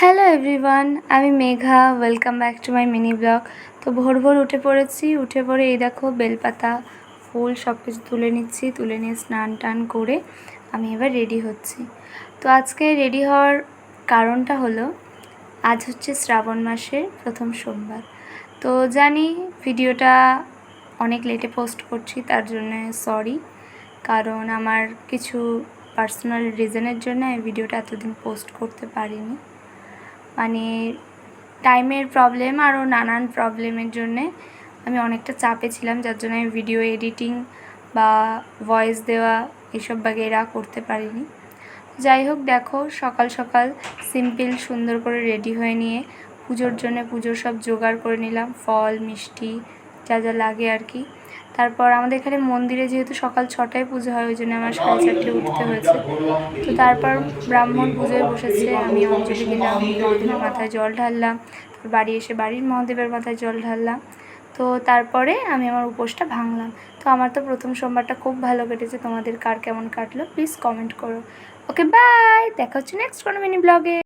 Hello everyone, আমি Megha. Welcome back to my mini blog. তো ভোর ভোর উঠে পড়েছি। উঠে পড়ে এই দেখো বেলপাতা, ফুল সব কিছু তুলে নিচ্ছি। তুলে নিয়ে স্নান টান করে আমি এবার রেডি হচ্ছি। তো আজকে রেডি হওয়ার কারণটা হলো, আজ হচ্ছে শ্রাবণ মাসের প্রথম সোমবার। তো জানি ভিডিওটা অনেক লেটে পোস্ট করছি, তার জন্য সরি। কারণ আমার কিছু পার্সোনাল রিজনের জন্য এই ভিডিওটা এতদিন পোস্ট করতে পারিনি। মানে টাইমের প্রবলেম আরও নানান প্রবলেমের জন্যে আমি অনেকটা চাপে ছিলাম, যার জন্য আমি ভিডিও এডিটিং বা ভয়েস দেওয়া এসব বাগেরা করতে পারিনি। যাই হোক, দেখো সকাল সকাল সিম্পল সুন্দর করে রেডি হয়ে নিয়ে পুজোর জন্য পুজোর সব জোগাড় করে নিলাম, ফল মিষ্টি যা যা লাগে আর কি। তারপর আমাদের এখানে মন্দিরে যেহেতু সকাল 6টায় পুজো হয়, ওই জন্য আমার 4:30 উঠতে হয়েছে। তো তারপর ব্রাহ্মণ পুজোয় বসেছে, আমি অঞ্জলি দিলাম, মহাদেবের মাথায় জল ঢাললাম। তারপর বাড়ি এসে বাড়ির মহাদেবের মাথায় জল ঢাললাম। তো তারপরে আমি আমার উপোসটা ভাঙলাম। তো আমার তো প্রথম সোমবারটা খুব ভালো কেটেছে। তোমাদের কার কেমন কাটলো প্লিজ কমেন্ট করো। ওকে বাই, দেখা হচ্ছে নেক্সট কোনো মিনি ব্লগে।